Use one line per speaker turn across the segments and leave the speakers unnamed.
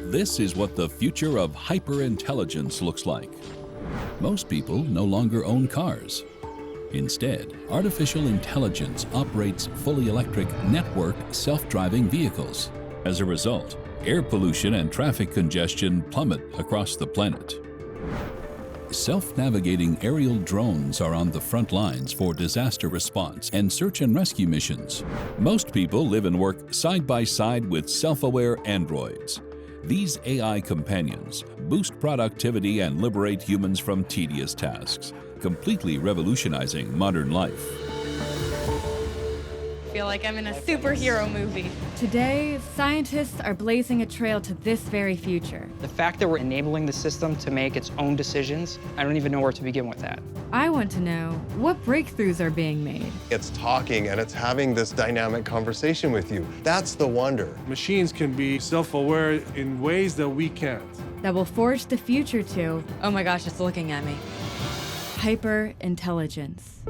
This is what the future of hyperintelligence looks like. Most people no longer own cars. Instead, artificial intelligence operates fully electric, networked, self-driving vehicles. As a result, air pollution and traffic congestion plummet across the planet. Self-navigating aerial drones are on the front lines for disaster response and search and rescue missions. Most people live and work side by side with self-aware androids. These AI companions boost productivity and liberate humans from tedious tasks, completely revolutionizing modern life.
I feel like I'm in a superhero movie.
Today, scientists are blazing a trail to this very future.
The fact that we're enabling the system to make its own decisions, I don't even know where to begin with that.
I want to know what breakthroughs are being made.
It's talking and it's having this dynamic conversation with you. That's the wonder.
Machines can be self-aware in ways that we can't.
That will forge the future to
Oh my gosh, it's looking at me.
hyper-intelligence.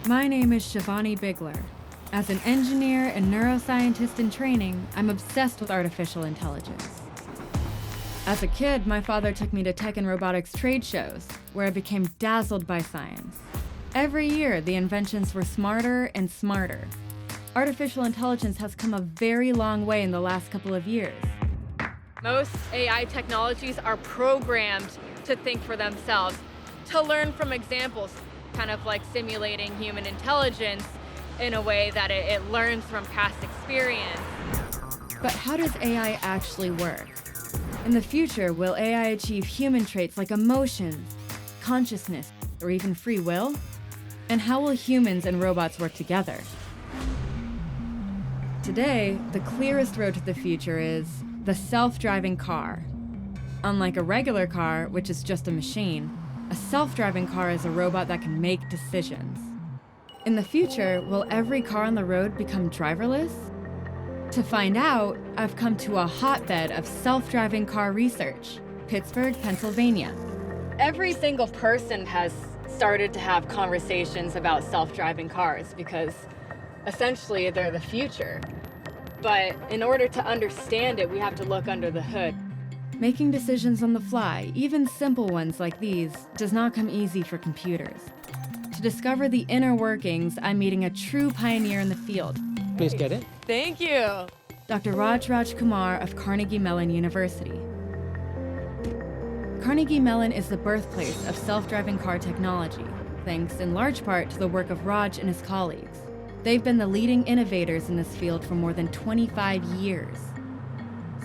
My name is Shivani Bigler. As an engineer and neuroscientist in training, I'm obsessed with artificial intelligence. As a kid, my father took me to tech and robotics trade shows, where I became dazzled by science. Every year, the inventions were smarter and smarter. Artificial intelligence has come a very long way in the last couple of years.
Most AI technologies are programmed to think for themselves, to learn from examples, kind of like simulating human intelligence in a way that it learns from past experience.
But how does AI actually work? In the future, will AI achieve human traits like emotions, consciousness, or even free will? And how will humans and robots work together? Today, the clearest road to the future is the self-driving car. Unlike a regular car, which is just a machine, a self-driving car is a robot that can make decisions. In the future, will every car on the road become driverless? To find out, I've come to a hotbed of self-driving car research, Pittsburgh, Pennsylvania.
Every single person has started to have conversations about self-driving cars because essentially they're the future. But in order to understand it, we have to look under the hood.
Making decisions on the fly, even simple ones like these, does not come easy for computers. To discover the inner workings, I'm meeting a true pioneer in the field.
Please get it.
Thank you.
Dr. Raj Kumar of Carnegie Mellon University. Carnegie Mellon is the birthplace of self-driving car technology, thanks in large part to the work of Raj and his colleagues. They've been the leading innovators in this field for more than 25 years.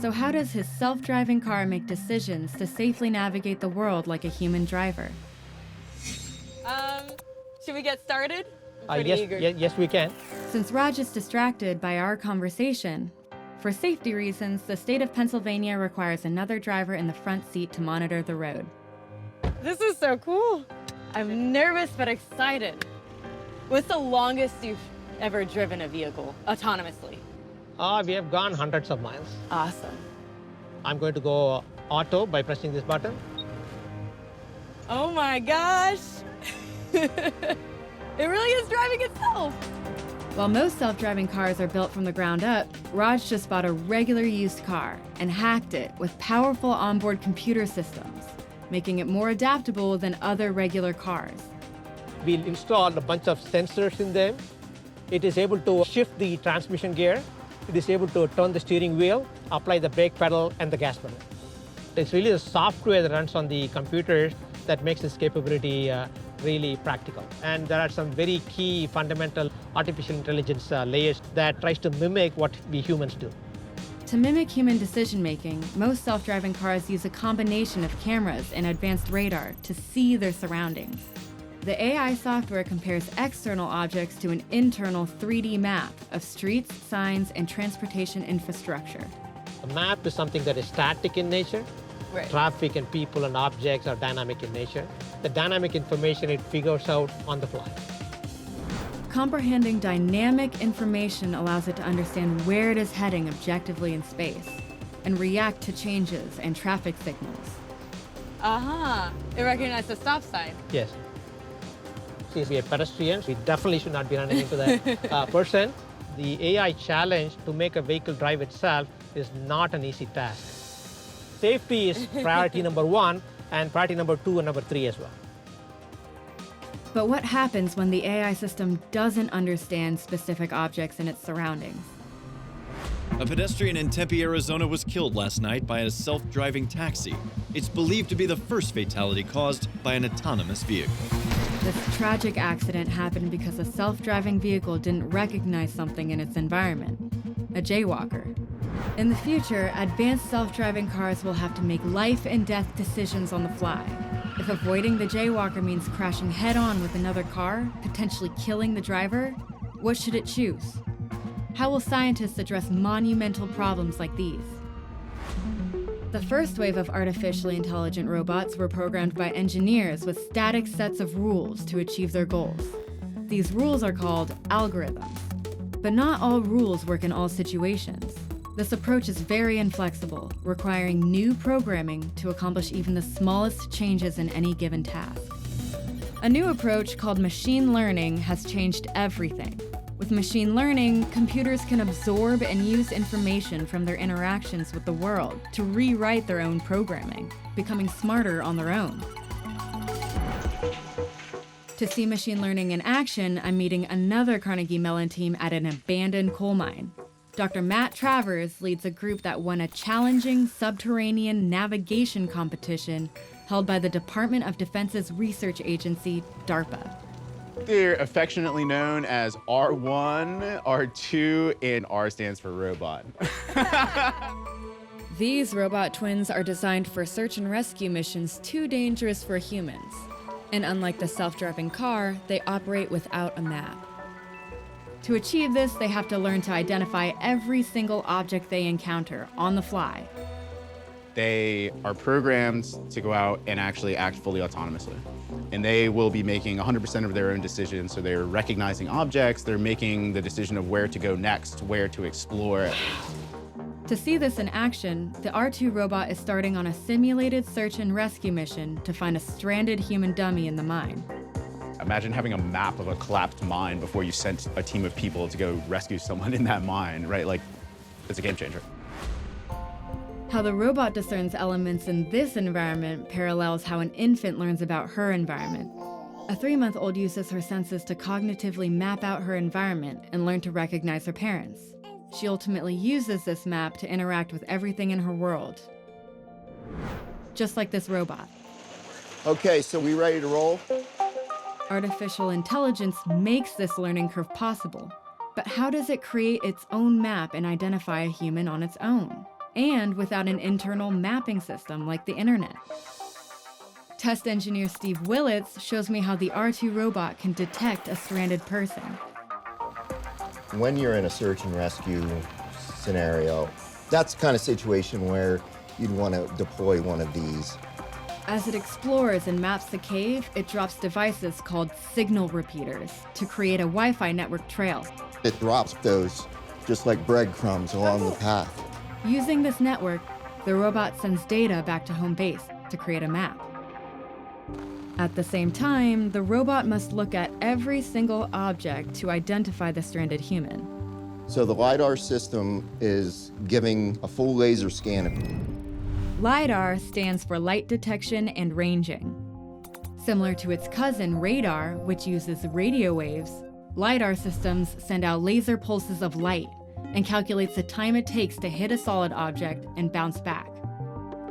So how does his self-driving car make decisions to safely navigate the world like a human driver?
Should we get started?
Yes, we can.
Since Raj is distracted by our conversation, for safety reasons, the state of Pennsylvania requires another driver in the front seat to monitor the road.
This is so cool. I'm nervous but excited. What's the longest you've ever driven a vehicle autonomously?
We have gone hundreds of miles.
Awesome.
I'm going to go auto by pressing this button.
Oh my gosh. It really is driving itself.
While most self-driving cars are built from the ground up, Raj just bought a regular used car and hacked it with powerful onboard computer systems, making it more adaptable than other regular cars.
We installed a bunch of sensors in them. It is able to shift the transmission gear. It is able to turn the steering wheel, apply the brake pedal and the gas pedal. It's really the software that runs on the computer that makes this capability really practical. And there are some very key fundamental artificial intelligence layers that tries to mimic what we humans do.
To mimic human decision-making, most self-driving cars use a combination of cameras and advanced radar to see their surroundings. The AI software compares external objects to an internal 3D map of streets, signs, and transportation infrastructure.
A map is something that is static in nature.
Right.
Traffic and people and objects are dynamic in nature. The dynamic information it figures out on the fly.
Comprehending dynamic information allows it to understand where it is heading objectively in space and react to changes and traffic signals.
It recognized the stop sign.
Yes. Since we are pedestrians, we definitely should not be running into that person. The AI challenge to make a vehicle drive itself is not an easy task. Safety is priority number 1, and priority number 2 and number 3 as well.
But what happens when the AI system doesn't understand specific objects in its surroundings?
A pedestrian in Tempe, Arizona was killed last night by a self-driving taxi. It's believed to be the first fatality caused by an autonomous vehicle.
This tragic accident happened because a self-driving vehicle didn't recognize something in its environment, a jaywalker. In the future, advanced self-driving cars will have to make life and death decisions on the fly. If avoiding the jaywalker means crashing head-on with another car, potentially killing the driver, what should it choose? How will scientists address monumental problems like these? The first wave of artificially intelligent robots were programmed by engineers with static sets of rules to achieve their goals. These rules are called algorithms. But not all rules work in all situations. This approach is very inflexible, requiring new programming to accomplish even the smallest changes in any given task. A new approach called machine learning has changed everything. With machine learning, computers can absorb and use information from their interactions with the world to rewrite their own programming, becoming smarter on their own. To see machine learning in action, I'm meeting another Carnegie Mellon team at an abandoned coal mine. Dr. Matt Travers leads a group that won a challenging subterranean navigation competition held by the Department of Defense's research agency, DARPA.
They're affectionately known as R1, R2, and R stands for robot.
These robot twins are designed for search and rescue missions too dangerous for humans. And unlike the self-driving car, they operate without a map. To achieve this, they have to learn to identify every single object they encounter on the fly.
They are programmed to go out and actually act fully autonomously. And they will be making 100% of their own decisions. So they're recognizing objects, they're making the decision of where to go next, where to explore.
To see this in action, the R2 robot is starting on a simulated search and rescue mission to find a stranded human dummy in the mine.
Imagine having a map of a collapsed mine before you sent a team of people to go rescue someone in that mine, right? Like, it's a game changer.
How the robot discerns elements in this environment parallels how an infant learns about her environment. A 3-month-old uses her senses to cognitively map out her environment and learn to recognize her parents. She ultimately uses this map to interact with everything in her world. Just like this robot.
Okay, so we ready to roll?
Artificial intelligence makes this learning curve possible. But how does it create its own map and identify a human on its own? And without an internal mapping system like the internet. Test engineer Steve Willits shows me how the R2 robot can detect a stranded person.
When you're in a search and rescue scenario, that's the kind of situation where you'd want to deploy one of these.
As it explores and maps the cave, it drops devices called signal repeaters to create a Wi-Fi network trail.
It drops those just like breadcrumbs along the path.
Using this network, the robot sends data back to home base to create a map. At the same time, the robot must look at every single object to identify the stranded human.
So the LiDAR system is giving a full laser scan.
LiDAR stands for light detection and ranging. Similar to its cousin, radar, which uses radio waves, LiDAR systems send out laser pulses of light and calculates the time it takes to hit a solid object and bounce back.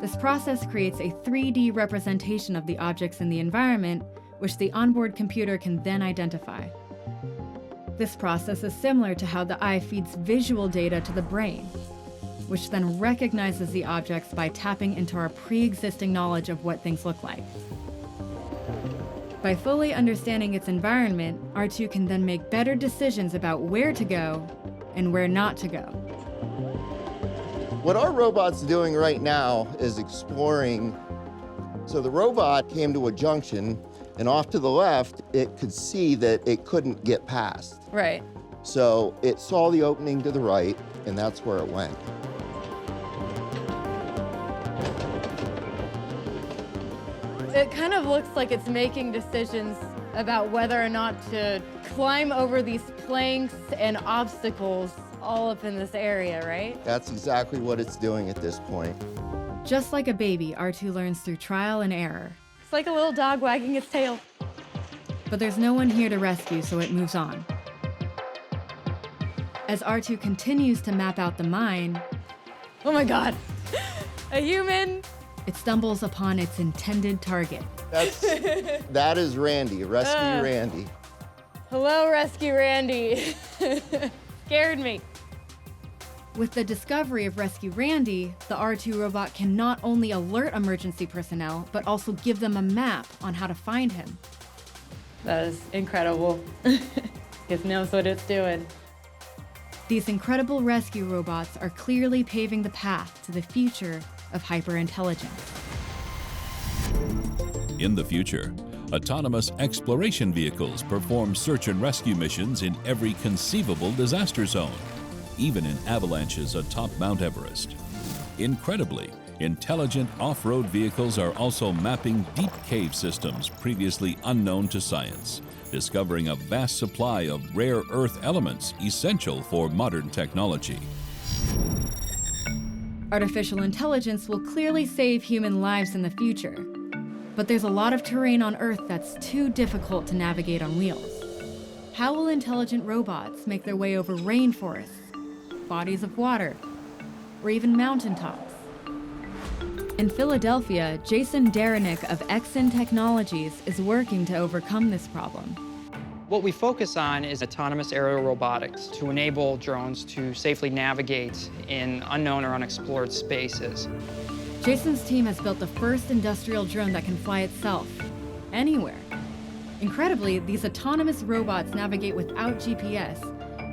This process creates a 3D representation of the objects in the environment, which the onboard computer can then identify. This process is similar to how the eye feeds visual data to the brain, which then recognizes the objects by tapping into our pre-existing knowledge of what things look like. By fully understanding its environment, R2 can then make better decisions about where to go and where not to go.
What our robot's doing right now is exploring. So the robot came to a junction, and off to the left, it could see that it couldn't get past.
Right.
So it saw the opening to the right, and that's where it went.
It kind of looks like it's making decisions about whether or not to climb over these planks and obstacles all up in this area, right?
That's exactly what it's doing at this point.
Just like a baby, R2 learns through trial and error. It's like a little dog wagging its tail. But there's no one here to rescue, so it moves on. As R2 continues to map out the mine, oh my God, a human! It stumbles upon its intended target.
That is Randy, Rescue Randy.
Hello, Rescue Randy. Scared me. With the discovery of Rescue Randy, the R2 robot can not only alert emergency personnel, but also give them a map on how to find him. That is incredible. It knows what it's doing. These incredible rescue robots are clearly paving the path to the future of hyperintelligence.
In the future, autonomous exploration vehicles perform search and rescue missions in every conceivable disaster zone, even in avalanches atop Mount Everest. Incredibly, intelligent off-road vehicles are also mapping deep cave systems previously unknown to science, discovering a vast supply of rare earth elements essential for modern technology.
Artificial intelligence will clearly save human lives in the future, but there's a lot of terrain on Earth that's too difficult to navigate on wheels. How will intelligent robots make their way over rainforests, bodies of water, or even mountaintops? In Philadelphia, Jason Derenick of Exyn Technologies is working to overcome this problem.
What we focus on is autonomous aerial robotics to enable drones to safely navigate in unknown or unexplored spaces.
Jason's team has built the first industrial drone that can fly itself, anywhere. Incredibly, these autonomous robots navigate without GPS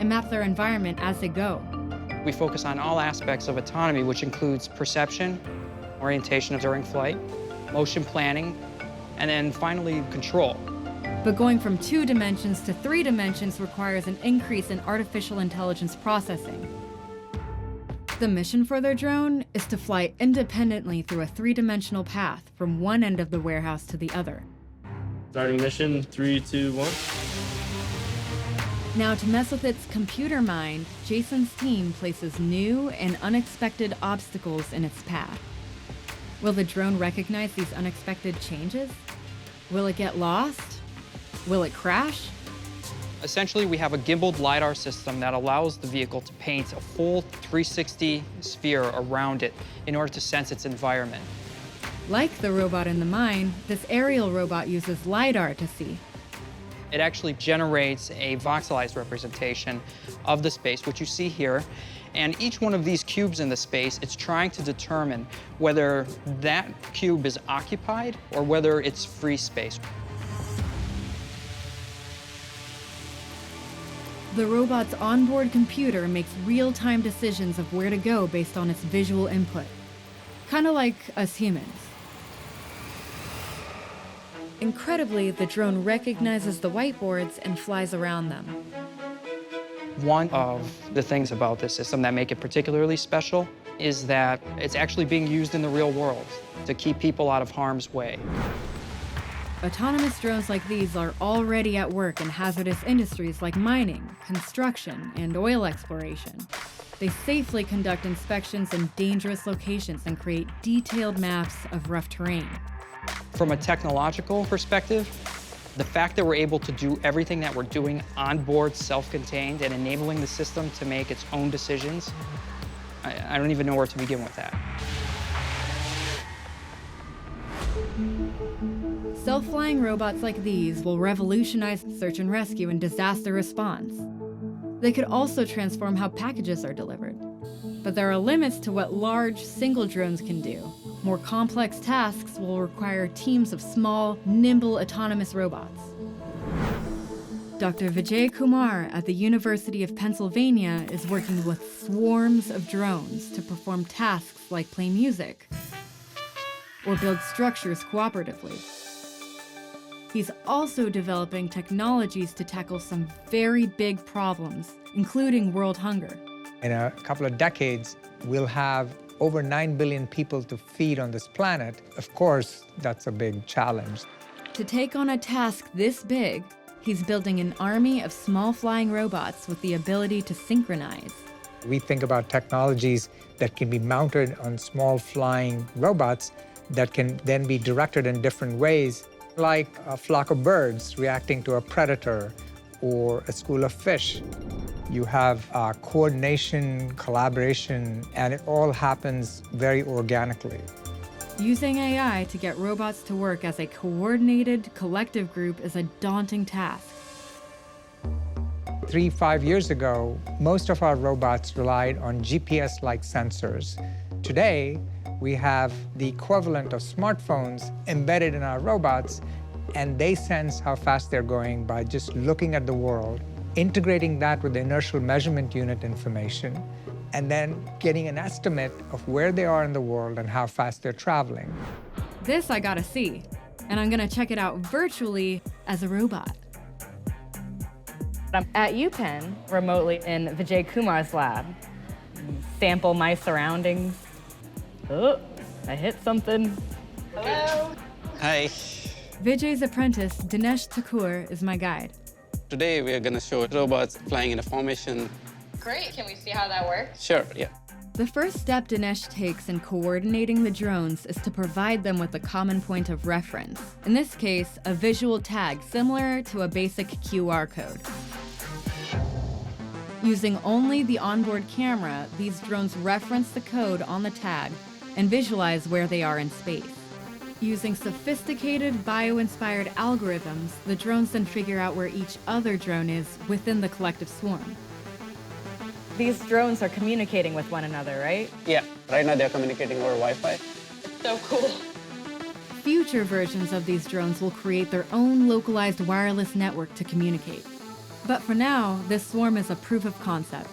and map their environment as they go.
We focus on all aspects of autonomy, which includes perception, orientation during flight, motion planning, and then finally control.
But going from 2 dimensions to 3 dimensions requires an increase in artificial intelligence processing. The mission for their drone is to fly independently through a 3-dimensional path from one end of the warehouse to the other.
Starting mission, 3, 2, 1.
Now, to mess with its computer mind, Jason's team places new and unexpected obstacles in its path. Will the drone recognize these unexpected changes? Will it get lost? Will it crash?
Essentially, we have a gimbaled LiDAR system that allows the vehicle to paint a full 360 sphere around it in order to sense its environment.
Like the robot in the mine, this aerial robot uses LiDAR to see.
It actually generates a voxelized representation of the space, which you see here. And each one of these cubes in the space, it's trying to determine whether that cube is occupied or whether it's free space.
The robot's onboard computer makes real-time decisions of where to go based on its visual input. Kind of like us humans. Incredibly, the drone recognizes the whiteboards and flies around them.
One of the things about this system that make it particularly special is that it's actually being used in the real world to keep people out of harm's way.
Autonomous drones like these are already at work in hazardous industries like mining, construction, and oil exploration. They safely conduct inspections in dangerous locations and create detailed maps of rough terrain.
From a technological perspective, the fact that we're able to do everything that we're doing on board, self-contained, and enabling the system to make its own decisions, I don't even know where to begin with that.
Self-flying robots like these will revolutionize search and rescue and disaster response. They could also transform how packages are delivered. But there are limits to what large, single drones can do. More complex tasks will require teams of small, nimble, autonomous robots. Dr. Vijay Kumar at the University of Pennsylvania is working with swarms of drones to perform tasks like play music or build structures cooperatively. He's also developing technologies to tackle some very big problems, including world hunger.
In a couple of decades, we'll have over 9 billion people to feed on this planet. Of course, that's a big challenge.
To take on a task this big, he's building an army of small flying robots with the ability to synchronize.
We think about technologies that can be mounted on small flying robots that can then be directed in different ways, like a flock of birds reacting to a predator or a school of fish. You have coordination, collaboration, and it all happens very organically.
Using AI to get robots to work as a coordinated, collective group is a daunting task.
3-5 years ago, most of our robots relied on GPS-like sensors. Today, we have the equivalent of smartphones embedded in our robots, and they sense how fast they're going by just looking at the world, integrating that with the inertial measurement unit information, and then getting an estimate of where they are in the world and how fast they're traveling.
This I gotta see, and I'm gonna check it out virtually as a robot.
I'm at UPenn, remotely in Vijay Kumar's lab. Sample my surroundings. Oh, I hit something.
Hello. Hi.
Vijay's apprentice, Dinesh Thakur, is my guide.
Today we are going to show robots flying in a formation.
Great, can we see how that works?
Sure, yeah.
The first step Dinesh takes in coordinating the drones is to provide them with a common point of reference. In this case, a visual tag similar to a basic QR code. Using only the onboard camera, these drones reference the code on the tag and visualize where they are in space. Using sophisticated bio-inspired algorithms, the drones then figure out where each other drone is within the collective swarm.
These drones are communicating with one another, right?
Yeah, right now they're communicating over Wi-Fi.
It's so cool.
Future versions of these drones will create their own localized wireless network to communicate. But for now, this swarm is a proof of concept.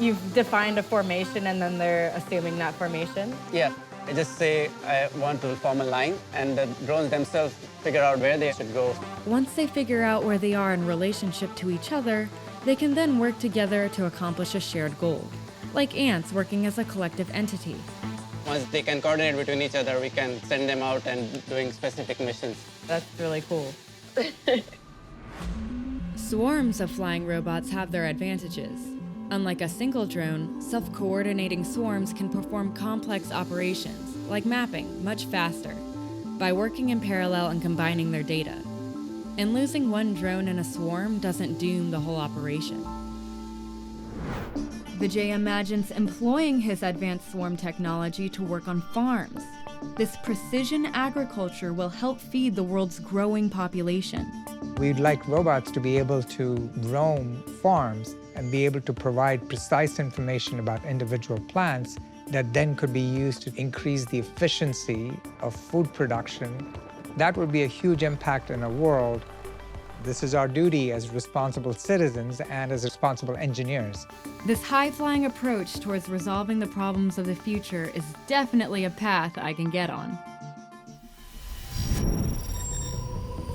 You've defined a formation and then they're assuming that formation?
Yeah, I just say I want to form a line and the drones themselves figure out where they should go.
Once they figure out where they are in relationship to each other, they can then work together to accomplish a shared goal, like ants working as a collective entity.
Once they can coordinate between each other, we can send them out and doing specific missions.
That's really cool.
Swarms of flying robots have their advantages. Unlike a single drone, self-coordinating swarms can perform complex operations, like mapping, much faster, by working in parallel and combining their data. And losing one drone in a swarm doesn't doom the whole operation. Vijay imagines employing his advanced swarm technology to work on farms. This precision agriculture will help feed the world's growing population.
We'd like robots to be able to roam farms and be able to provide precise information about individual plants that then could be used to increase the efficiency of food production. That would be a huge impact in a world. This is our duty as responsible citizens and as responsible engineers.
This high-flying approach towards resolving the problems of the future is definitely a path I can get on.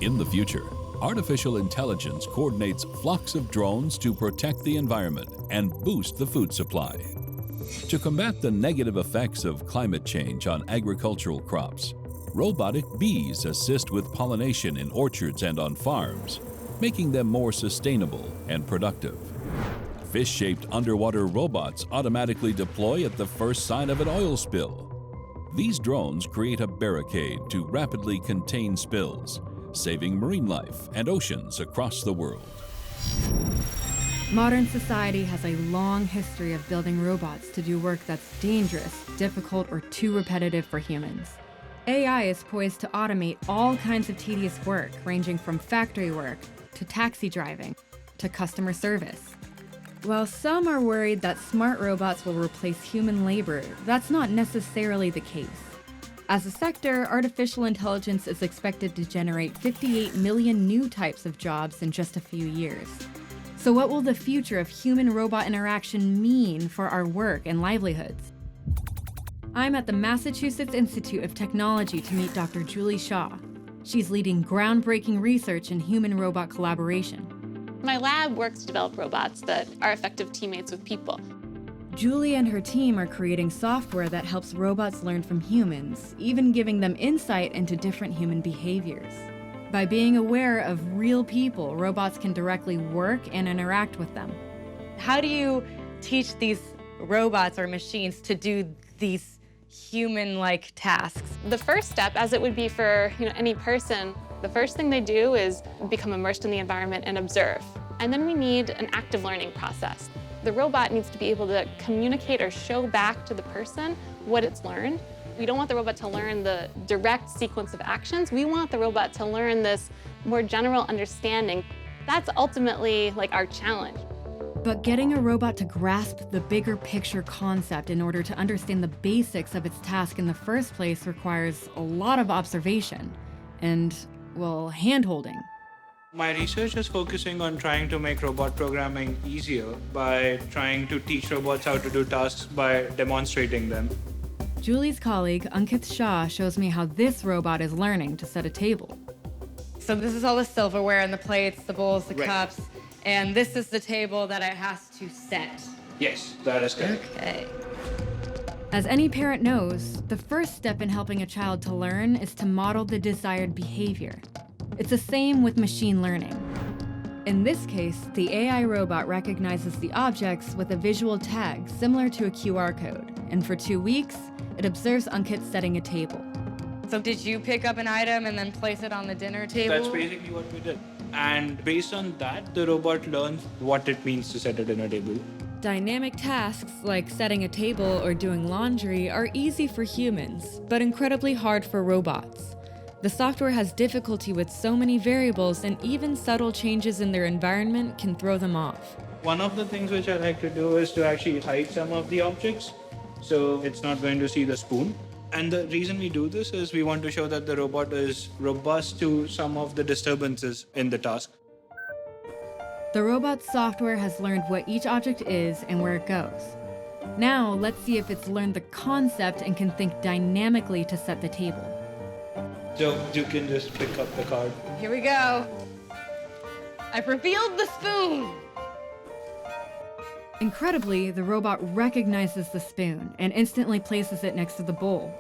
In the future, artificial intelligence coordinates flocks of drones to protect the environment and boost the food supply. To combat the negative effects of climate change on agricultural crops, robotic bees assist with pollination in orchards and on farms, making them more sustainable and productive. Fish-shaped underwater robots automatically deploy at the first sign of an oil spill. These drones create a barricade to rapidly contain spills, saving marine life and oceans across the world.
Modern society has a long history of building robots to do work that's dangerous, difficult, or too repetitive for humans. AI is poised to automate all kinds of tedious work, ranging from factory work to taxi driving to customer service. While some are worried that smart robots will replace human labor, that's not necessarily the case. As a sector, artificial intelligence is expected to generate 58 million new types of jobs in just a few years. So what will the future of human-robot interaction mean for our work and livelihoods? I'm at the Massachusetts Institute of Technology to meet Dr. Julie Shaw. She's leading groundbreaking research in human-robot collaboration.
My lab works to develop robots that are effective teammates with people.
Julie and her team are creating software that helps robots learn from humans, even giving them insight into different human behaviors. By being aware of real people, robots can directly work and interact with them.
How do you teach these robots or machines to do these human-like tasks?
The first step, as it would be for any person, the first thing they do is become immersed in the environment and observe. And then we need an active learning process. The robot needs to be able to communicate or show back to the person what it's learned. We don't want the robot to learn the direct sequence of actions. We want the robot to learn this more general understanding. That's ultimately our challenge.
But getting a robot to grasp the bigger picture concept in order to understand the basics of its task in the first place requires a lot of observation and, well, hand-holding.
My research is focusing on trying to make robot programming easier by trying to teach robots how to do tasks by demonstrating them.
Julie's colleague, Ankit Shah, shows me how this robot is learning to set a table.
So this is all the silverware and the plates, the bowls, the
Right.
cups, and this is the table that it has to set.
Yes, that is correct.
Okay.
As any parent knows, the first step in helping a child to learn is to model the desired behavior. It's the same with machine learning. In this case, the AI robot recognizes the objects with a visual tag similar to a QR code, and for 2 weeks, it observes Ankit setting a table.
So did you pick up an item and then place it on the dinner table?
That's basically what we did. And based on that, the robot learns what it means to set a dinner table.
Dynamic tasks like setting a table or doing laundry are easy for humans, but incredibly hard for robots. The software has difficulty with so many variables, and even subtle changes in their environment can throw them off.
One of the things which I like to do is to actually hide some of the objects, so it's not going to see the spoon. And the reason we do this is we want to show that the robot is robust to some of the disturbances in the task.
The robot's software has learned what each object is and where it goes. Now, let's see if it's learned the concept and can think dynamically to set the table.
So you can just pick up the card.
Here we go. I've revealed the spoon.
Incredibly, the robot recognizes the spoon and instantly places it next to the bowl.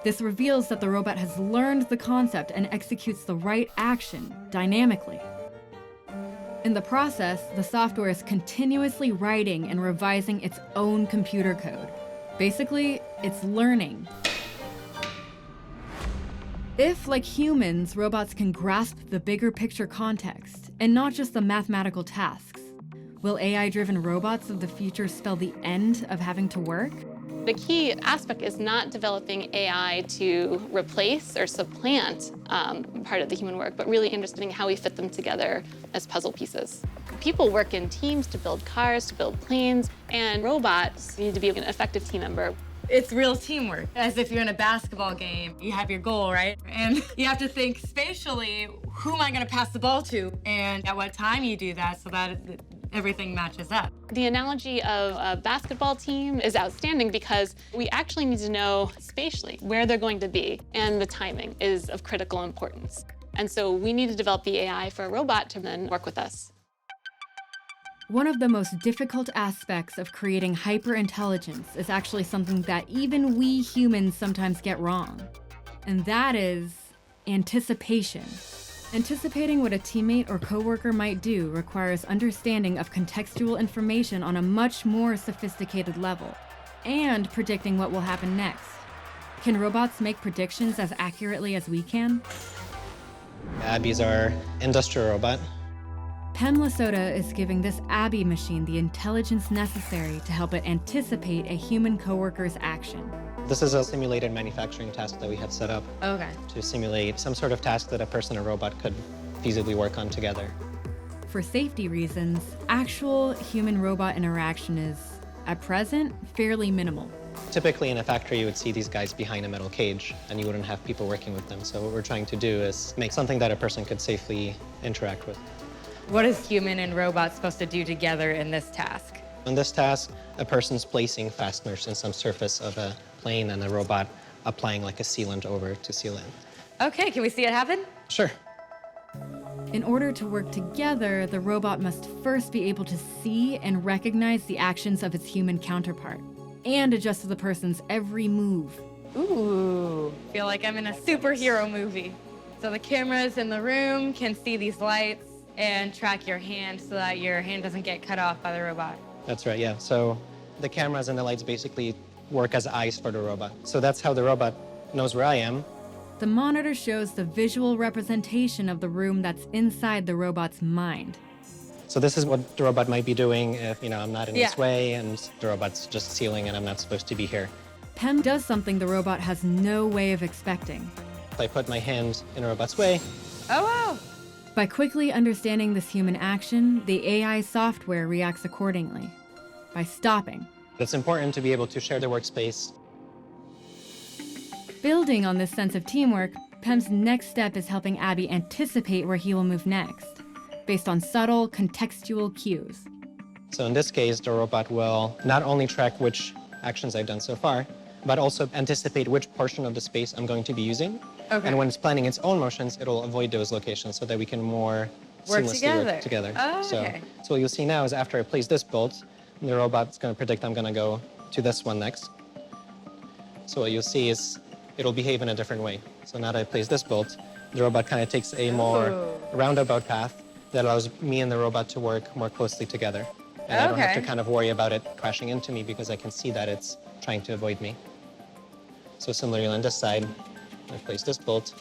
This reveals that the robot has learned the concept and executes the right action dynamically. In the process, the software is continuously writing and revising its own computer code. Basically, it's learning. If, like humans, robots can grasp the bigger picture context and not just the mathematical tasks, will AI-driven robots of the future spell the end of having to work?
The key aspect is not developing AI to replace or supplant part of the human work, but really understanding how we fit them together as puzzle pieces. People work in teams to build cars, to build planes, and robots need to be an effective team member.
It's real teamwork. As if you're in a basketball game, you have your goal, right? And you have to think spatially, who am I gonna pass the ball to? And at what time you do that so that everything matches up.
The analogy of a basketball team is outstanding because we actually need to know spatially where they're going to be, and the timing is of critical importance. And so we need to develop the AI for a robot to then work with us.
One of the most difficult aspects of creating hyperintelligence is actually something that even we humans sometimes get wrong, and that is anticipation. Anticipating what a teammate or coworker might do requires understanding of contextual information on a much more sophisticated level, and predicting what will happen next. Can robots make predictions as accurately as we can?
Abby's our industrial robot.
Penn Lesota is giving this Abby machine the intelligence necessary to help it anticipate a human coworker's action.
This is a simulated manufacturing task that we have set up to simulate some sort of task that a person or robot could feasibly work on together.
For safety reasons, actual human-robot interaction is, at present, fairly minimal.
Typically in a factory, you would see these guys behind a metal cage, and you wouldn't have people working with them. So what we're trying to do is make something that a person could safely interact with.
What is human and robot supposed to do together in this task?
In this task, a person's placing fasteners in some surface of a plane and a robot applying like a sealant over to seal in.
Okay, can we see it happen?
Sure.
In order to work together, the robot must first be able to see and recognize the actions of its human counterpart and adjust to the person's every move.
Ooh, feel like I'm in a superhero movie. So the cameras in the room can see these lights and track your hand so that your hand doesn't get cut off by the robot.
That's right, yeah. So the cameras and the lights basically work as eyes for the robot. So that's how the robot knows where I am.
The monitor shows the visual representation of the room that's inside the robot's mind.
So this is what the robot might be doing if, I'm not in its way and the robot's just sealing and I'm not supposed to be here.
PEM does something the robot has no way of expecting.
If I put my hand in a robot's way.
Oh, wow.
By quickly understanding this human action, the AI software reacts accordingly. By stopping.
It's important to be able to share the workspace.
Building on this sense of teamwork, PEM's next step is helping Abby anticipate where he will move next, based on subtle, contextual cues.
So in this case, the robot will not only track which actions I've done so far, but also anticipate which portion of the space I'm going to be using.
Okay.
And when it's planning its own motions, it'll avoid those locations so that we can more seamlessly work together.
Oh, okay.
So what you'll see now is after I place this bolt, the robot's going to predict I'm going to go to this one next. So what you'll see is it'll behave in a different way. So now that I place this bolt, the robot kind of takes a more roundabout path that allows me and the robot to work more closely together. And I don't have to kind of worry about it crashing into me because I can see that it's trying to avoid me. So similarly on this side, I place this bolt.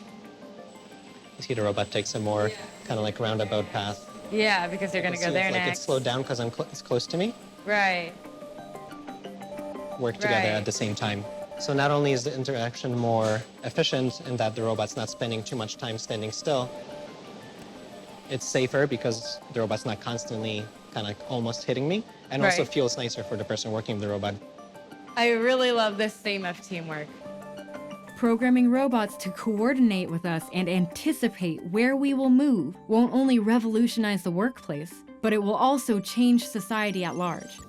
You see the robot takes a more kind of like roundabout path.
Yeah, because you're going to go there
next.
next.
It's slowed down because it's close to me.
Right.
Work together at the same time. So not only is the interaction more efficient in that the robot's not spending too much time standing still, it's safer because the robot's not constantly kind of almost hitting me, and also feels nicer for the person working with the robot.
I really love this theme of teamwork.
Programming robots to coordinate with us and anticipate where we will move won't only revolutionize the workplace, but it will also change society at large.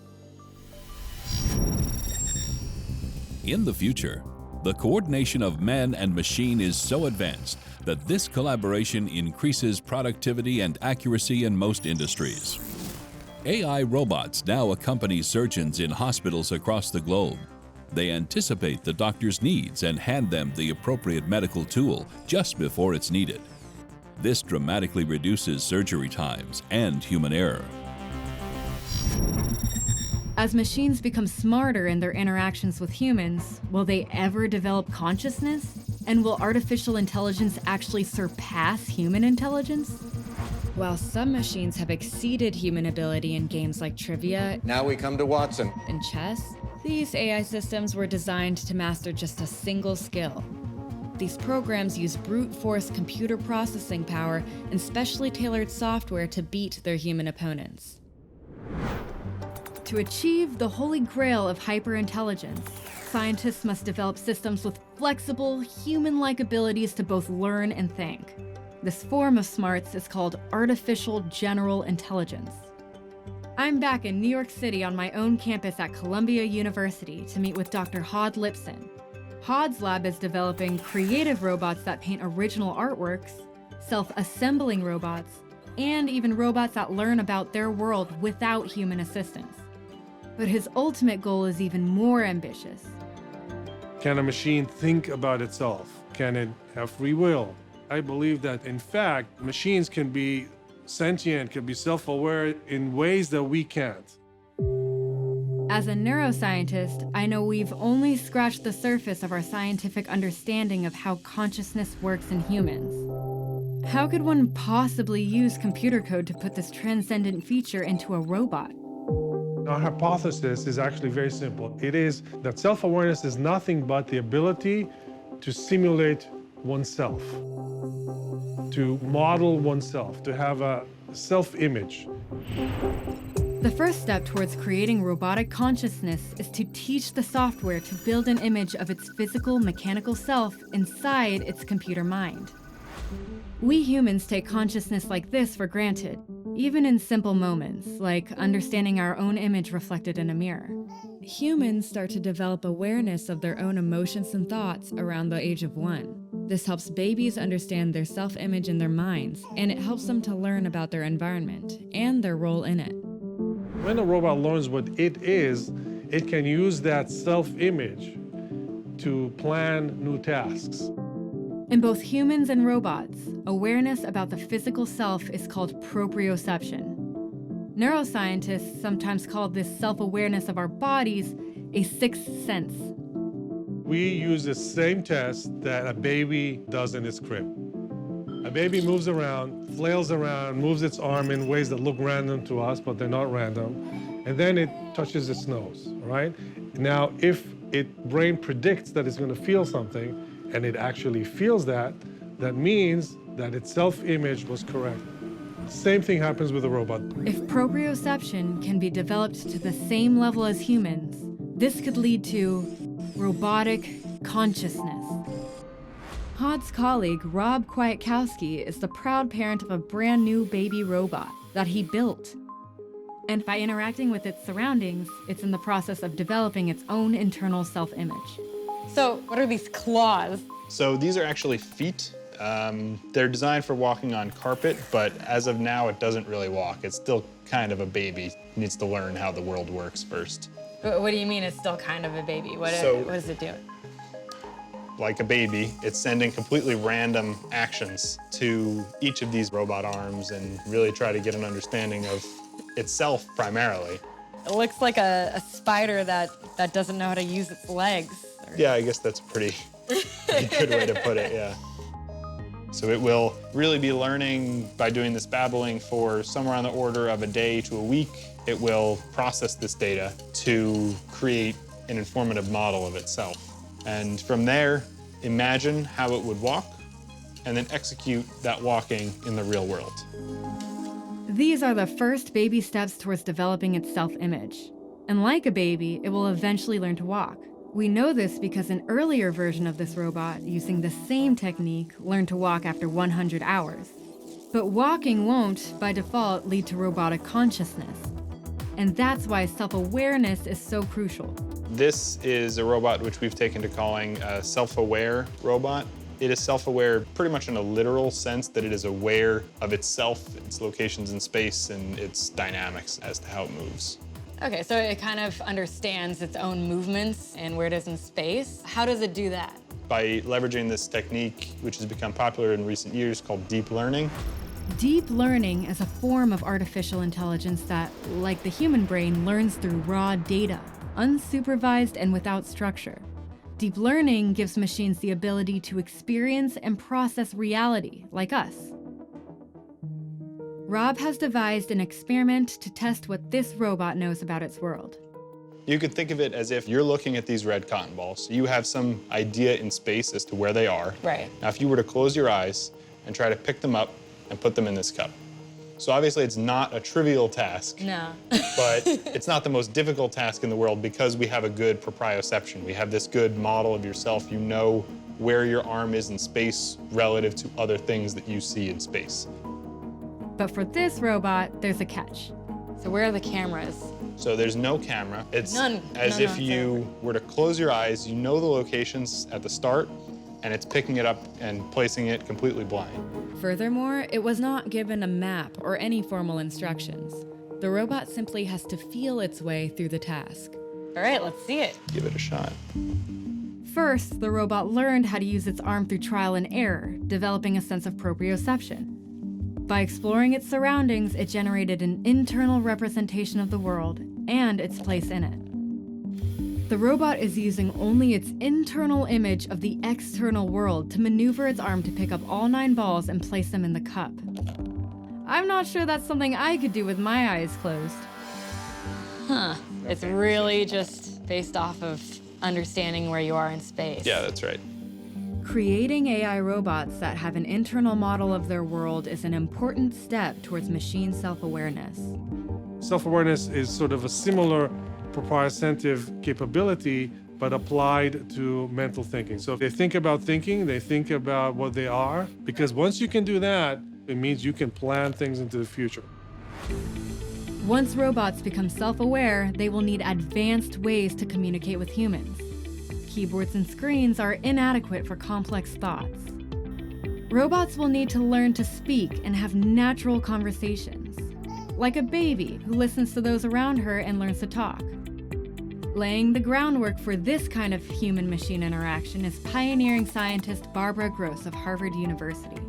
In the future, the coordination of man and machine is so advanced that this collaboration increases productivity and accuracy in most industries. AI robots now accompany surgeons in hospitals across the globe. They anticipate the doctor's needs and hand them the appropriate medical tool just before it's needed. This dramatically reduces surgery times and human error.
As machines become smarter in their interactions with humans, will they ever develop consciousness? And will artificial intelligence actually surpass human intelligence? While some machines have exceeded human ability in games like trivia,
now we come to Watson,
and chess, these AI systems were designed to master just a single skill. These programs use brute force computer processing power and specially tailored software to beat their human opponents. To achieve the holy grail of hyperintelligence, scientists must develop systems with flexible, human-like abilities to both learn and think. This form of smarts is called artificial general intelligence. I'm back in New York City on my own campus at Columbia University to meet with Dr. Hod Lipson. Hod's lab is developing creative robots that paint original artworks, self-assembling robots, and even robots that learn about their world without human assistance. But his ultimate goal is even more ambitious.
Can a machine think about itself? Can it have free will? I believe that, in fact, machines can be sentient, can be self-aware in ways that we can't.
As a neuroscientist, I know we've only scratched the surface of our scientific understanding of how consciousness works in humans. How could one possibly use computer code to put this transcendent feature into a robot?
Our hypothesis is actually very simple. It is that self-awareness is nothing but the ability to simulate oneself, to model oneself, to have a self-image.
The first step towards creating robotic consciousness is to teach the software to build an image of its physical, mechanical self inside its computer mind. We humans take consciousness like this for granted, even in simple moments, like understanding our own image reflected in a mirror. Humans start to develop awareness of their own emotions and thoughts around the age of 1. This helps babies understand their self-image in their minds, and it helps them to learn about their environment and their role in it.
When a robot learns what it is, it can use that self-image to plan new tasks.
In both humans and robots, awareness about the physical self is called proprioception. Neuroscientists sometimes call this self-awareness of our bodies a sixth sense.
We use the same test that a baby does in its crib. A baby moves around, flails around, moves its arm in ways that look random to us, but they're not random. And then it touches its nose, right? Now, if its brain predicts that it's going to feel something, and it actually feels that, that means that its self-image was correct. Same thing happens with a robot.
If proprioception can be developed to the same level as humans, this could lead to robotic consciousness. Hod's colleague, Rob Kwiatkowski, is the proud parent of a brand new baby robot that he built. And by interacting with its surroundings, it's in the process of developing its own internal self-image.
So what are these claws?
So these are actually feet. They're designed for walking on carpet, but as of now, it doesn't really walk. It's still kind of a baby. It needs to learn how the world works first.
What do you mean it's still kind of a baby? What does it do?
Like a baby, it's sending completely random actions to each of these robot arms and really try to get an understanding of itself primarily.
It looks like a spider that doesn't know how to use its legs.
Yeah, I guess that's a pretty good way to put it, yeah. So it will really be learning by doing this babbling for somewhere on the order of a day to a week. It will process this data to create an informative model of itself. And from there, imagine how it would walk, and then execute that walking in the real world.
These are the first baby steps towards developing its self-image. And like a baby, it will eventually learn to walk. We know this because an earlier version of this robot, using the same technique, learned to walk after 100 hours. But walking won't, by default, lead to robotic consciousness. And that's why self-awareness is so crucial.
This is a robot which we've taken to calling a self-aware robot. It is self-aware pretty much in a literal sense that it is aware of itself, its locations in space, and its dynamics as to how it moves.
Okay, so it kind of understands its own movements and where it is in space. How does it do that?
By leveraging this technique, which has become popular in recent years, called deep learning.
Deep learning is a form of artificial intelligence that, like the human brain, learns through raw data, unsupervised and without structure. Deep learning gives machines the ability to experience and process reality, like us. Rob has devised an experiment to test what this robot knows about its world.
You could think of it as if you're looking at these red cotton balls. You have some idea in space as to where they are.
Right.
Now, if you were to close your eyes and try to pick them up and put them in this cup. So obviously it's not a trivial task.
No.
But it's not the most difficult task in the world because we have a good proprioception. We have this good model of yourself. You know where your arm is in space relative to other things that you see in space.
But for this robot, there's a catch.
So where are the cameras?
So there's no camera. It's
None.
as if you were to close your eyes, you know the locations at the start, and it's picking it up and placing it completely blind.
Furthermore, it was not given a map or any formal instructions. The robot simply has to feel its way through the task.
All right, let's see it.
Give it a shot.
First, the robot learned how to use its arm through trial and error, developing a sense of proprioception. By exploring its surroundings, it generated an internal representation of the world and its place in it. The robot is using only its internal image of the external world to maneuver its arm to pick up all 9 balls and place them in the cup. I'm not sure that's something I could do with my eyes closed.
Huh. It's really just based off of understanding where you are in space.
Yeah, that's right.
Creating AI robots that have an internal model of their world is an important step towards machine self-awareness.
Self-awareness is sort of a similar proprioceptive capability, but applied to mental thinking. So if they think about thinking, they think about what they are, because once you can do that, it means you can plan things into the future.
Once robots become self-aware, they will need advanced ways to communicate with humans. Keyboards and screens are inadequate for complex thoughts. Robots will need to learn to speak and have natural conversations, like a baby who listens to those around her and learns to talk. Laying the groundwork for this kind of human-machine interaction is pioneering scientist Barbara Gross of Harvard University.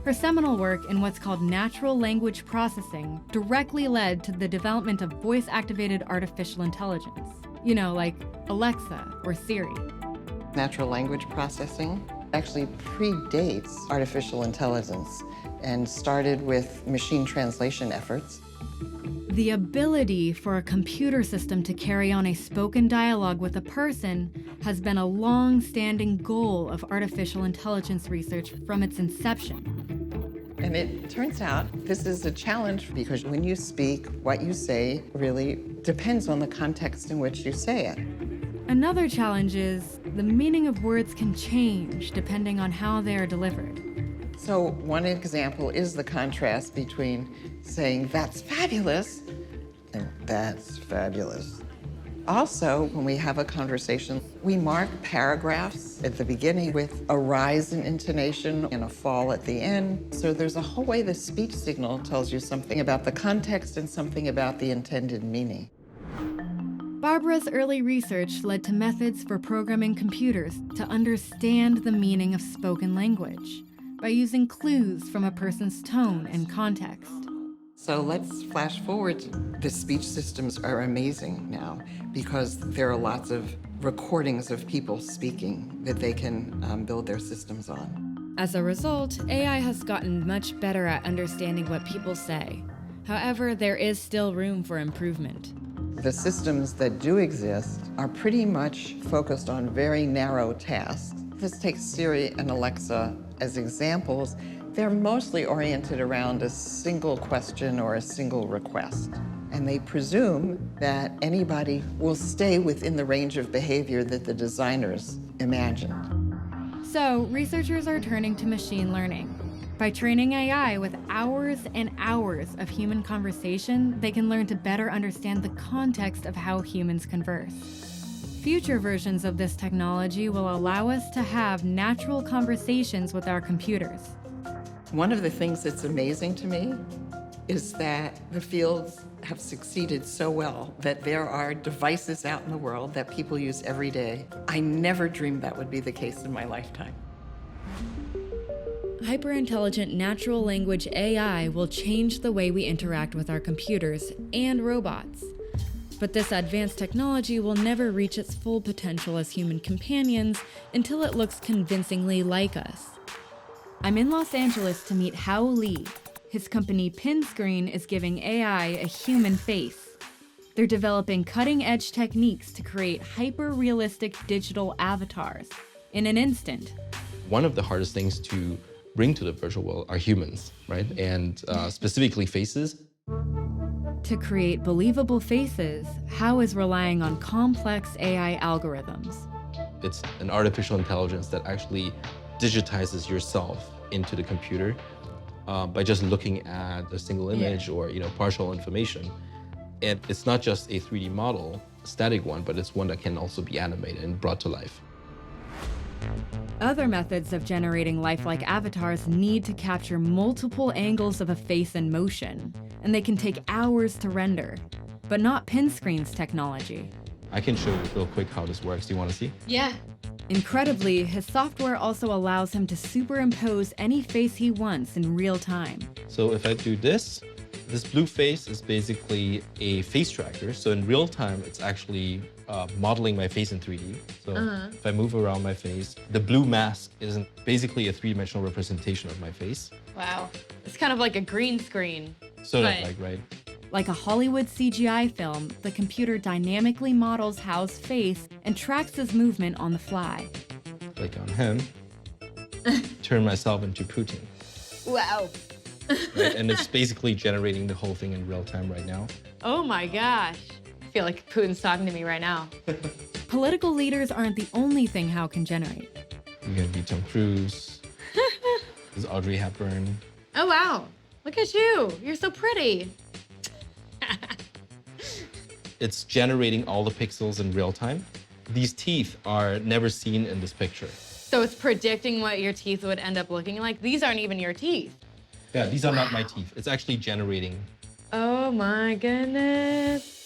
Her seminal work in what's called natural language processing directly led to the development of voice-activated artificial intelligence. You know, like Alexa or Siri.
Natural language processing actually predates artificial intelligence and started with machine translation efforts.
The ability for a computer system to carry on a spoken dialogue with a person has been a long-standing goal of artificial intelligence research from its inception.
And it turns out this is a challenge because when you speak, what you say really depends on the context in which you say it.
Another challenge is the meaning of words can change depending on how they are delivered.
So one example is the contrast between saying, "That's fabulous," and "That's fabulous." Also, when we have a conversation, we mark paragraphs at the beginning with a rise in intonation and a fall at the end. So there's a whole way the speech signal tells you something about the context and something about the intended meaning.
Barbara's early research led to methods for programming computers to understand the meaning of spoken language by using clues from a person's tone and context.
So let's flash forward. The speech systems are amazing now because there are lots of recordings of people speaking that they can build their systems on.
As a result, AI has gotten much better at understanding what people say. However, there is still room for improvement.
The systems that do exist are pretty much focused on very narrow tasks. Let's take Siri and Alexa as examples. They're mostly oriented around a single question or a single request. And they presume that anybody will stay within the range of behavior that the designers imagined.
So, researchers are turning to machine learning. By training AI with hours and hours of human conversation, they can learn to better understand the context of how humans converse. Future versions of this technology will allow us to have natural conversations with our computers.
One of the things that's amazing to me is that the fields have succeeded so well that there are devices out in the world that people use every day. I never dreamed that would be the case in my lifetime.
Hyper-intelligent natural language AI will change the way we interact with our computers and robots. But this advanced technology will never reach its full potential as human companions until it looks convincingly like us. I'm in Los Angeles to meet Hao Li. His company Pinscreen is giving AI a human face. They're developing cutting-edge techniques to create hyper-realistic digital avatars in an instant.
One of the hardest things to bring to the virtual world are humans, right? And specifically faces.
To create believable faces, Hao is relying on complex AI algorithms.
It's an artificial intelligence that actually digitizes yourself into the computer by just looking at a single image or partial information. And it's not just a 3D model, a static one, but it's one that can also be animated and brought to life.
Other methods of generating lifelike avatars need to capture multiple angles of a face in motion, and they can take hours to render, but not Pinscreen's technology.
I can show you real quick how this works. Do you want to see?
Yeah. Incredibly, his software also allows him to superimpose any face he wants in real time.
So if I do this blue face is basically a face tracker. So in real time, it's actually modeling my face in 3D. So if I move around my face, the blue mask is basically a three-dimensional representation of my face.
Wow. It's kind of like a green screen.
Sort of like, right?
Like a Hollywood CGI film, the computer dynamically models Hao's face and tracks his movement on the fly.
Click on him, turn myself into Putin.
Wow.
Right? And it's basically generating the whole thing in real time right now.
Oh my gosh. I feel like Putin's talking to me right now.
Political leaders aren't the only thing How can generate.
You're gonna be Tom Cruise. There's Audrey Hepburn.
Oh wow, look at you. You're so pretty.
It's generating all the pixels in real time. These teeth are never seen in this picture.
So it's predicting what your teeth would end up looking like? These aren't even your teeth.
Yeah, these are not my teeth. It's actually generating.
Oh my goodness.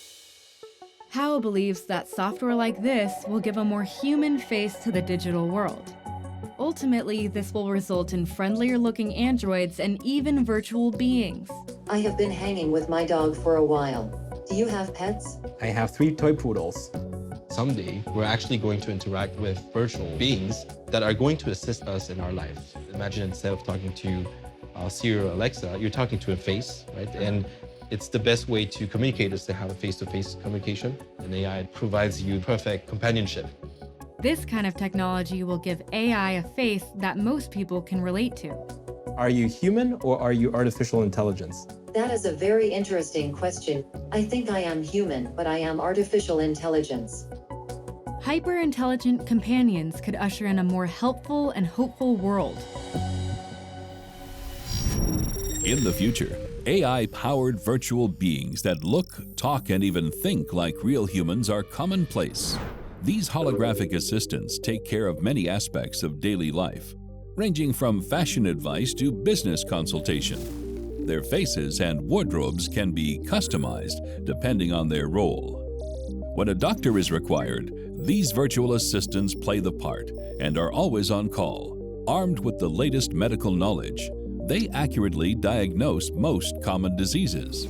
How believes that software like this will give a more human face to the digital world. Ultimately, this will result in friendlier-looking androids and even virtual beings.
I have been hanging with my dog for a while. Do you have pets?
I have 3 toy poodles. Someday, we're actually going to interact with virtual beings that are going to assist us in our life. Imagine instead of talking to Siri or Alexa, you're talking to a face, right? And it's the best way to communicate is to have a face-to-face communication. And AI provides you perfect companionship.
This kind of technology will give AI a face that most people can relate to.
Are you human or are you artificial intelligence?
That is a very interesting question. I think I am human, but I am artificial intelligence.
Hyper-intelligent companions could usher in a more helpful and hopeful world.
In the future, AI-powered virtual beings that look, talk, and even think like real humans are commonplace. These holographic assistants take care of many aspects of daily life, ranging from fashion advice to business consultation. Their faces and wardrobes can be customized depending on their role. When a doctor is required, these virtual assistants play the part and are always on call. Armed with the latest medical knowledge, they accurately diagnose most common diseases.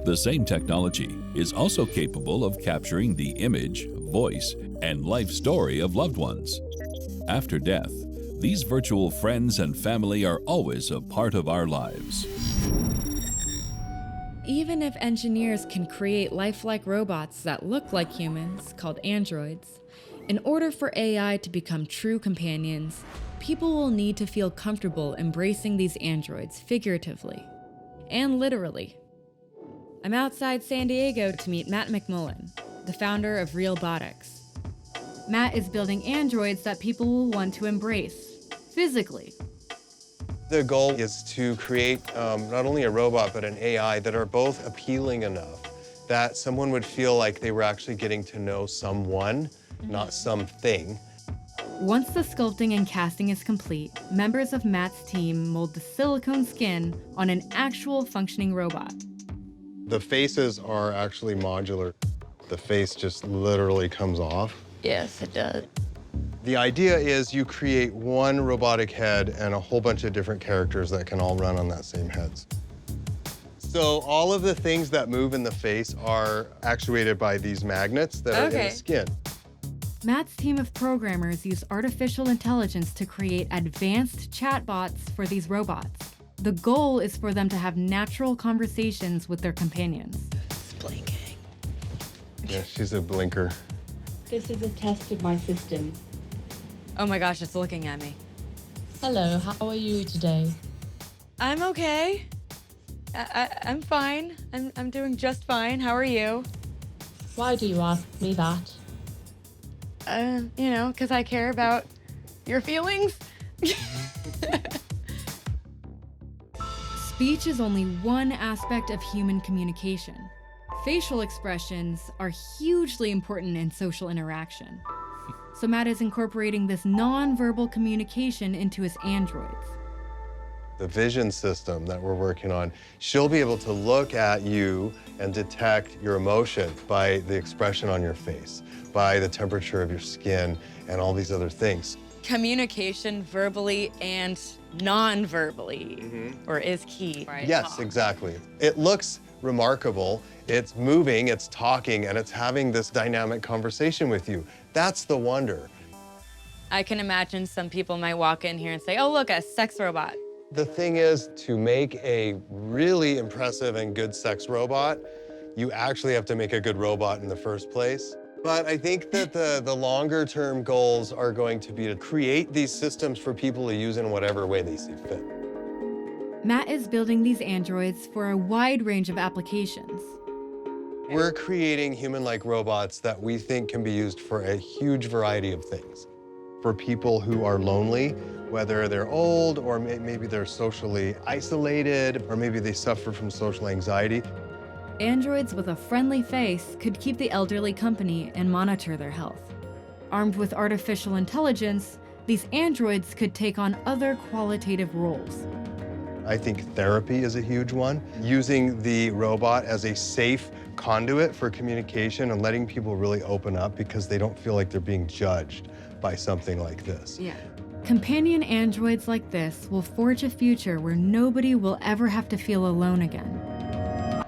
The same technology is also capable of capturing the image, voice, and life story of loved ones. After death, these virtual friends and family are always a part of our lives.
Even if engineers can create lifelike robots that look like humans, called androids, in order for AI to become true companions, people will need to feel comfortable embracing these androids figuratively and literally. I'm outside San Diego to meet Matt McMullen, the founder of Real Botics. Matt is building androids that people will want to embrace, physically.
The goal is to create not only a robot, but an AI that are both appealing enough that someone would feel like they were actually getting to know someone, not something.
Once the sculpting and casting is complete, members of Matt's team mold the silicone skin on an actual functioning robot.
The faces are actually modular. The face just literally comes off.
Yes, it does.
The idea is you create one robotic head and a whole bunch of different characters that can all run on that same head. So all of the things that move in the face are actuated by these magnets that are in the skin.
Matt's team of programmers use artificial intelligence to create advanced chatbots for these robots. The goal is for them to have natural conversations with their companions.
It's blinking.
Yeah, she's a blinker.
This is a test of my system.
Oh my gosh, it's looking at me.
Hello, how are you today?
I'm okay. I'm fine. I'm doing just fine. How are you?
Why do you ask me that?
You know, because I care about your feelings.
Speech is only one aspect of human communication. Facial expressions are hugely important in social interaction. So Matt is incorporating this non-verbal communication into his androids.
The vision system that we're working on, she'll be able to look at you and detect your emotion by the expression on your face, by the temperature of your skin, and all these other things.
Communication verbally and non-verbally, or is key, right?
Yes, exactly. It looks remarkable. It's moving, it's talking, and it's having this dynamic conversation with you. That's the wonder.
I can imagine some people might walk in here and say, oh, look, a sex robot.
The thing is, to make a really impressive and good sex robot, you actually have to make a good robot in the first place. But I think that the longer-term goals are going to be to create these systems for people to use in whatever way they see fit.
Matt is building these androids for a wide range of applications.
We're creating human-like robots that we think can be used for a huge variety of things. For people who are lonely, whether they're old or maybe they're socially isolated, or maybe they suffer from social anxiety.
Androids with a friendly face could keep the elderly company and monitor their health. Armed with artificial intelligence, these androids could take on other qualitative roles.
I think therapy is a huge one. Using the robot as a safe conduit for communication and letting people really open up because they don't feel like they're being judged by something like this.
Yeah. Companion androids like this will forge a future where nobody will ever have to feel alone again.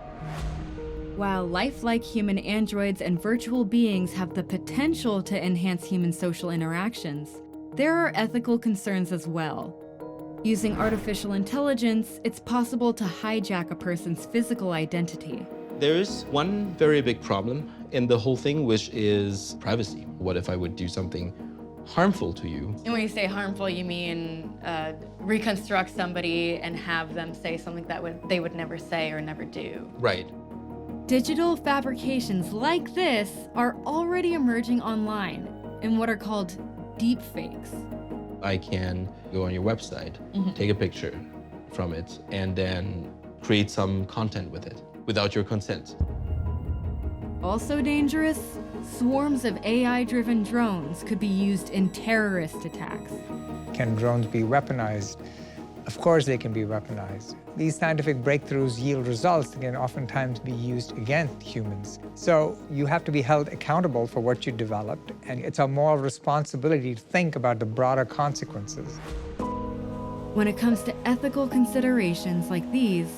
While lifelike human androids and virtual beings have the potential to enhance human social interactions, there are ethical concerns as well. Using artificial intelligence, it's possible to hijack a person's physical identity.
There's one very big problem in the whole thing, which is privacy. What if I would do something harmful to you?
And when you say harmful, you mean reconstruct somebody and have them say something that they would never say or never do.
Right.
Digital fabrications like this are already emerging online in what are called deepfakes.
I can go on your website, take a picture from it, and then create some content with it without your consent.
Also dangerous, swarms of AI-driven drones could be used in terrorist attacks.
Can drones be weaponized? Of course they can be weaponized. These scientific breakthroughs yield results that can oftentimes be used against humans. So you have to be held accountable for what you developed, and it's our moral responsibility to think about the broader consequences.
When it comes to ethical considerations like these,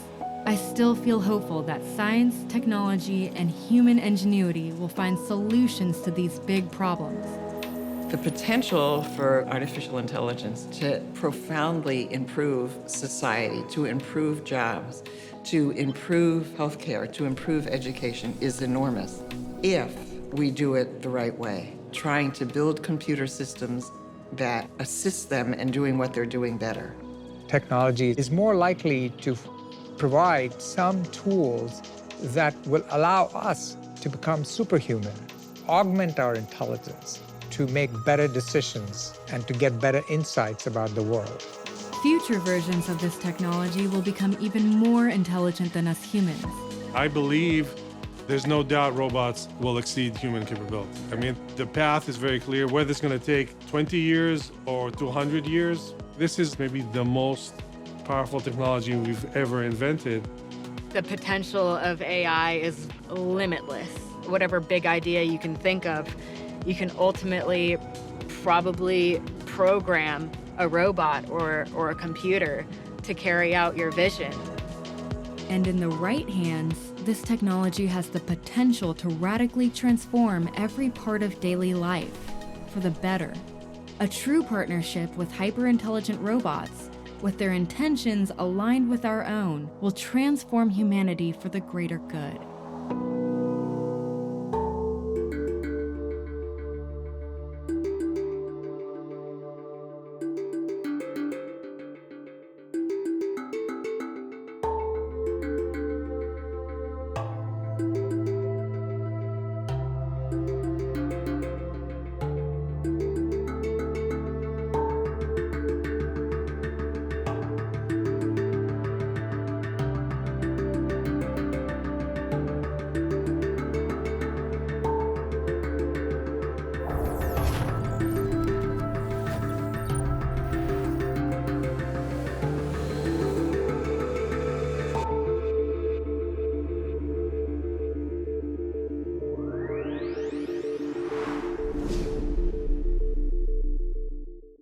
I still feel hopeful that science, technology, and human ingenuity will find solutions to these big problems.
The potential for artificial intelligence to profoundly improve society, to improve jobs, to improve healthcare, to improve education is enormous if we do it the right way, trying to build computer systems that assist them in doing what they're doing better.
Technology is more likely to provide some tools that will allow us to become superhuman, augment our intelligence, to make better decisions and to get better insights about the world.
Future versions of this technology will become even more intelligent than us humans.
I believe there's no doubt robots will exceed human capability. I mean, the path is very clear. Whether it's going to take 20 years or 200 years, this is maybe the most powerful technology we've ever invented.
The potential of AI is limitless. Whatever big idea you can think of, you can ultimately probably program a robot or a computer to carry out your vision.
And in the right hands, this technology has the potential to radically transform every part of daily life for the better. A true partnership with hyper-intelligent robots, with their intentions aligned with our own, will transform humanity for the greater good.